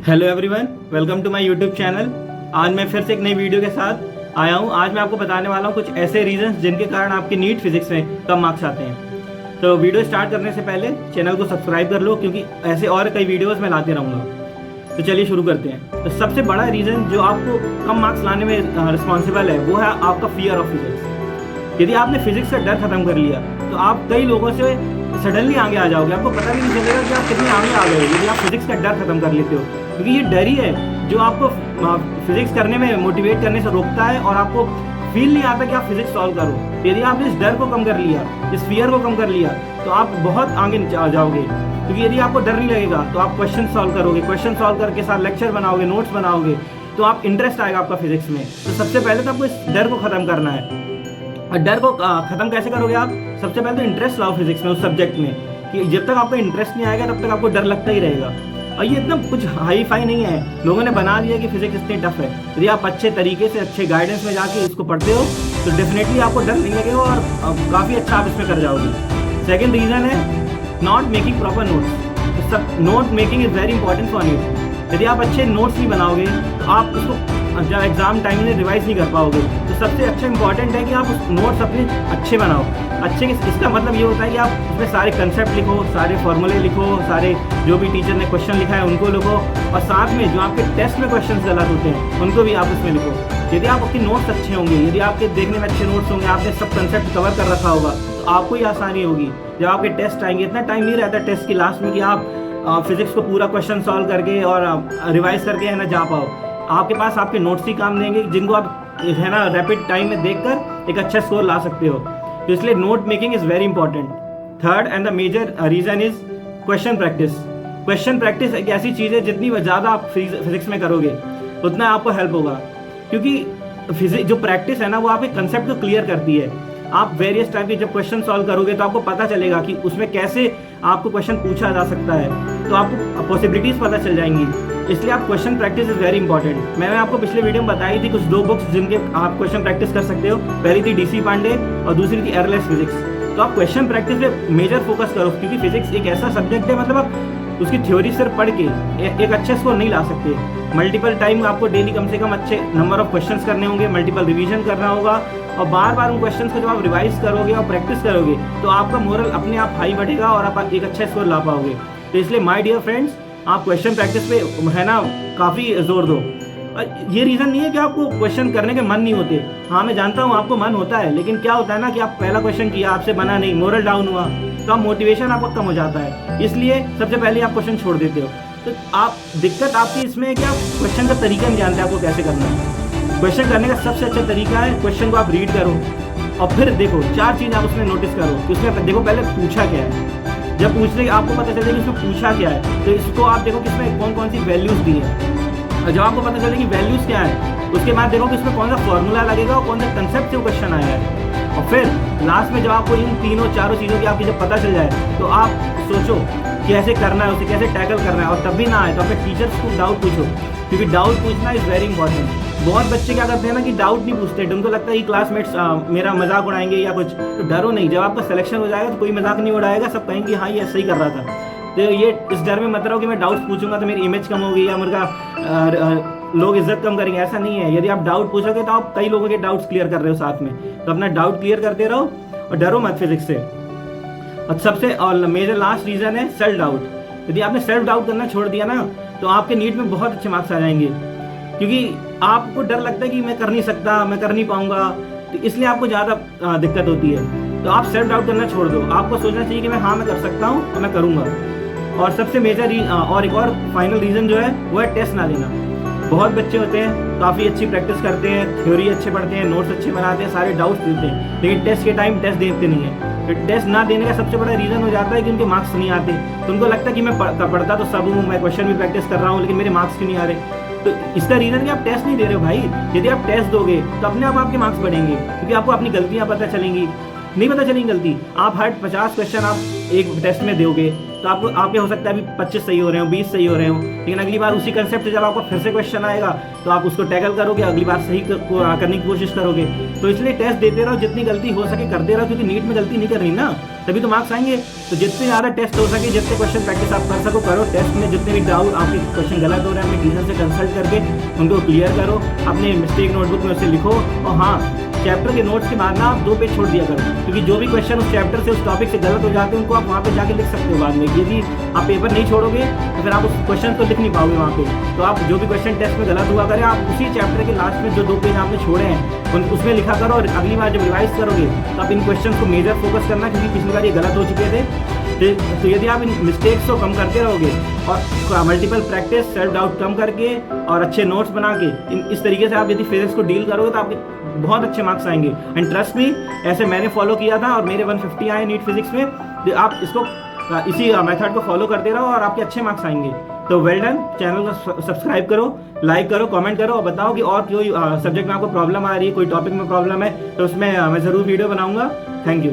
Hello everyone, welcome to my YouTube channel. आज मैं फिर से एक नई वीडियो के साथ आया हूँ। आज मैं आपको बताने वाला हूँ कुछ ऐसे रीजंस जिनके कारण आपकी नीट फिजिक्स में कम मार्क्स आते हैं। तो वीडियो स्टार्ट करने से पहले चैनल को सब्सक्राइब कर लो, क्योंकि ऐसे और कई वीडियोस मैं लाते रहूँगा। तो चलिए शुरू करते हैं। तो सबसे बड़ा रीज़न जो आपको कम मार्क्स लाने में रिस्पॉन्सिबल है वो है आपका फियर ऑफ फिजिक्स। यदि आपने फिजिक्स का डर खत्म कर लिया तो आप कई लोगों से सडनली आगे आ जाओगे। आपको पता भी नहीं चलेगा कि आप कितने आगे आ गए यदि आप फिजिक्स का डर खत्म कर लेते हो, क्योंकि ये डर ही है जो आपको फिजिक्स करने में मोटिवेट करने से रोकता है और आपको फील नहीं आता कि आप फिजिक्स सॉल्व करो। यदि आपने इस डर को कम कर लिया, इस फियर को कम कर लिया, तो आप बहुत आगे आ जाओगे। क्योंकि यदि आपको डर नहीं लगेगा तो आप क्वेश्चन सॉल्व करोगे, क्वेश्चन सॉल्व करके साथ लेक्चर बनाओगे, नोट्स बनाओगे, तो आप इंटरेस्ट आएगा आपका फिजिक्स में। तो सबसे पहले तो आपको इस डर को खत्म करना है। और डर को खत्म कैसे करोगे आप? सबसे पहले तो इंटरेस्ट लाओ फिजिक्स में, उस सब्जेक्ट में, कि जब तक आपका इंटरेस्ट नहीं आएगा तब तक आपको डर लगता ही रहेगा। और ये इतना कुछ हाई फाई नहीं है, लोगों ने बना दिया कि फिजिक्स इतनी टफ है। यदि आप अच्छे तरीके से अच्छे गाइडेंस में जाके इसको पढ़ते हो तो डेफिनेटली आपको डर नहीं लगेगा और काफ़ी अच्छा आप इसमें कर जाओगे। सेकेंड रीज़न है नॉट मेकिंग प्रॉपर नोट्स। सब note making is very important for NEET. यदि आप अच्छे नोट्स नहीं बनाओगे तो आप उसको जब एग्जाम टाइम में रिवाइज नहीं कर पाओगे। तो सबसे अच्छा इंपॉर्टेंट है कि आप उस नोट्स अपने अच्छे बनाओ। अच्छे इसका मतलब ये होता है कि आप उसमें सारे कंसेप्ट लिखो, सारे फॉर्मूले लिखो, सारे जो भी टीचर ने क्वेश्चन लिखा है उनको लिखो, और साथ में जो आपके टेस्ट में क्वेश्चन गलत होते हैं उनको भी आप उसमें लिखो। यदि आप आपके नोट्स अच्छे होंगे, यदि आपके देखने में अच्छे नोट्स होंगे, आपने सब कंसेप्ट कवर कर रखा होगा, तो आपको ही आसानी होगी जब आपके टेस्ट आएंगे। इतना टाइम नहीं रहता टेस्ट की लास्ट में कि आप फिजिक्स को पूरा क्वेश्चन सॉल्व करके और रिवाइज करके है ना जा पाओ। आपके पास आपके नोट्स ही काम देंगे जिनको आप है ना रैपिड टाइम में देखकर एक अच्छा स्कोर ला सकते हो। तो इसलिए note making is very important. Third and the major reason is question practice. Question practice एक ऐसी चीज़ है जितनी ज़्यादा आप फिजिक्स में करोगे उतना आपको हेल्प होगा, क्योंकि फिजिक्स जो प्रैक्टिस है ना वो आपके कंसेप्ट को क्लियर करती है। आप वेरियस टाइप के जब क्वेश्चन सॉल्व करोगे तो आपको पता चलेगा कि उसमें कैसे आपको क्वेश्चन पूछा जा सकता है, तो आपको पॉसिबिलिटीज़ पता चल जाएंगी। इसलिए आप question practice is very important. मैंने आपको पिछले वीडियो में बताई थी कुछ दो बुक्स जिनके आप क्वेश्चन प्रैक्टिस कर सकते हो। पहली थी DC पांडे और दूसरी थी एयरलेस फिजिक्स। तो आप क्वेश्चन प्रैक्टिस पे मेजर फोकस करो, क्योंकि फिजिक्स एक ऐसा सब्जेक्ट है, मतलब आप उसकी थ्योरी सिर्फ पढ़ के एक अच्छे स्कोर नहीं ला सकते। मल्टीपल टाइम आपको डेली कम से कम अच्छे नंबर ऑफ क्वेश्चंस करने होंगे, मल्टीपल रिवीजन करना होगा, और बार बार उन क्वेश्चंस को जब आप रिवाइज करोगे और प्रैक्टिस करोगे तो आपका मोरल अपने आप हाई बढ़ेगा और आप एक अच्छा स्कोर ला पाओगे। तो इसलिए माय डियर फ्रेंड्स, आप क्वेश्चन प्रैक्टिस पे है ना काफ़ी जोर दो। और ये रीज़न नहीं है कि आपको क्वेश्चन करने के मन नहीं होते। हाँ, मैं जानता हूँ आपको मन होता है, लेकिन क्या होता है ना कि आप पहला क्वेश्चन किया, आपसे बना नहीं, मोरल डाउन हुआ, तो आप मोटिवेशन आपका कम हो जाता है। इसलिए सबसे पहले आप क्वेश्चन छोड़ देते हो। तो आप दिक्कत आपकी इसमें है कि आप क्वेश्चन का तरीका नहीं जानते आपको कैसे करना है। क्वेश्चन करने का सबसे अच्छा तरीका है क्वेश्चन को आप रीड करो और फिर देखो 4 चीज़ आप उसमें नोटिस करो कि उसमें देखो पहले पूछा क्या है। जब पूछने आपको पता चले कि इसमें पूछा क्या है तो इसको आप देखो कि इसमें कौन कौन सी वैल्यूज़ दी है। और जब आपको पता चले कि वैल्यूज़ क्या है उसके बाद देखो कि इसमें कौन सा फॉर्मूला लगेगा और कौन सा कंसेप्ट से वो क्वेश्चन आया है। और फिर लास्ट में जब आपको इन तीनों चारों चीज़ों की आपकी जब पता चल जाए तो आप सोचो कैसे करना है, उसे कैसे टैकल करना है। और तब भी ना आए तो अपने टीचर्स को डाउट पूछो, क्योंकि डाउट पूछना इज़ वेरी इंपॉर्टेंट। बहुत बच्चे क्या करते हैं ना कि डाउट नहीं पूछते, उनको लगता है कि क्लासमेट्स मेरा मजाक उड़ाएंगे या कुछ। तो डरो नहीं, जब आपका सिलेक्शन हो जाएगा तो कोई मजाक नहीं उड़ाएगा, सब कहेंगे हाँ ये सही कर रहा था। तो ये इस डर में मत रहो कि मैं डाउट्स पूछूंगा तो मेरी इमेज कम होगी या मेरा लोग इज्जत कम करेंगे। ऐसा नहीं है। यदि आप डाउट पूछोगे तो आप कई लोगों के डाउट्स क्लियर कर रहे हो साथ में, तो अपना डाउट क्लियर करते रहो और डरो मत फिजिक्स से। और सबसे और मेजर लास्ट रीज़न है सेल्फ डाउट। यदि आपने सेल्फ डाउट करना छोड़ दिया ना तो आपके नीट में बहुत अच्छे मार्क्स आ जाएंगे, क्योंकि आपको डर लगता है कि मैं कर नहीं सकता, मैं कर नहीं पाऊंगा, तो इसलिए आपको ज़्यादा दिक्कत होती है। तो आप सेल्फ डाउट करना छोड़ दो। आपको सोचना चाहिए कि मैं कर सकता हूँ और मैं करूँगा। और सबसे मेजर और एक और फाइनल रीज़न जो है वो है टेस्ट ना लेना। बहुत बच्चे होते हैं काफ़ी अच्छी प्रैक्टिस करते हैं, थ्योरी अच्छे पढ़ते हैं, नोट्स अच्छे बनाते हैं, सारे डाउट्स देते हैं, लेकिन टेस्ट के टाइम टेस्ट देते नहीं है। तो टेस्ट ना देने का सबसे बड़ा रीज़न हो जाता है कि उनके मार्क्स नहीं आते। तो उनको लगता है कि मैं पढ़ता तो सब हूँ, मैं क्वेश्चन भी प्रैक्टिस कर रहा हूँ, लेकिन मेरे मार्क्स क्यों नहीं आ रहे। तो इसका रीज़न कि आप टेस्ट नहीं दे रहे हो भाई। यदि आप टेस्ट दोगे तो अपने आप आपके मार्क्स बढ़ेंगे, क्योंकि आपको अपनी गलतियाँ पता चलेंगी। नहीं पता चलेंगी गलती, आप हर 50 क्वेश्चन आप एक टेस्ट में दोगे तो आपको आपके हो सकता है अभी 25 सही हो रहे हो, 20 सही हो रहे हो, लेकिन अगली बार उसी कंसेप्ट से जब आपको फिर से क्वेश्चन आएगा तो आप उसको टैकल करोगे, अगली बार सही करने की कोशिश करोगे। तो इसलिए टेस्ट देते रहो, जितनी गलती हो सके करते रहो, क्योंकि नीट में गलती नहीं करनी ना, तभी तो मार्क्स आएंगे। तो जितने ज़्यादा टेस्ट हो सके, जितने क्वेश्चन प्रैक्टिस आप कर सको करो। टेस्ट में जितने भी डाउट आपके क्वेश्चन गलत हो रहे हैं अपने टीचर से कंसल्ट करके उनको क्लियर करो, अपने मिस्टेक नोटबुक में उसे लिखो। और हाँ, चैप्टर के नोट्स के बाद ना आप 2 पेज छोड़ दिया करो, क्योंकि जो भी क्वेश्चन उस चैप्टर से उस टॉपिक से गलत हो जाते हैं उनको आप वहाँ पे जाके लिख सकते हो बाद में। यदि आप पेपर नहीं छोड़ोगे तो फिर आप उस क्वेश्चन को लिख नहीं पाओगे वहाँ पे। तो आप जो भी क्वेश्चन टेस्ट में गलत हुआ करें, आप उसी चैप्टर के लास्ट में जो 2 पेज आपने छोड़े हैं उसमें लिखा करो, और अगली बार जब रिवाइज करोगे तो आप इन क्वेश्चन को मेजर फोकस करना, क्योंकि पिछली बार ये गलत हो चुके थे। तो यदि आप इन मिस्टेक्स को कम करते रहोगे और मल्टीपल प्रैक्टिस, सेल्फ डाउट कम करके और अच्छे नोट्स बना के इस तरीके से आप यदि फिजिक्स को डील करोगे तो आपके बहुत अच्छे मार्क्स आएंगे। एंड ट्रस्ट मी, ऐसे मैंने फॉलो किया था और मेरे 150 आए नीट फिजिक्स में। आप इसको इसी मेथड को फॉलो करते रहो और आपके अच्छे मार्क्स आएंगे। तो वेल डन। चैनल को सब्सक्राइब करो, लाइक करो, कमेंट करो और बताओ कि और कोई सब्जेक्ट में आपको प्रॉब्लम आ रही है, कोई टॉपिक में प्रॉब्लम है तो उसमें मैं ज़रूर वीडियो बनाऊंगा। Thank you.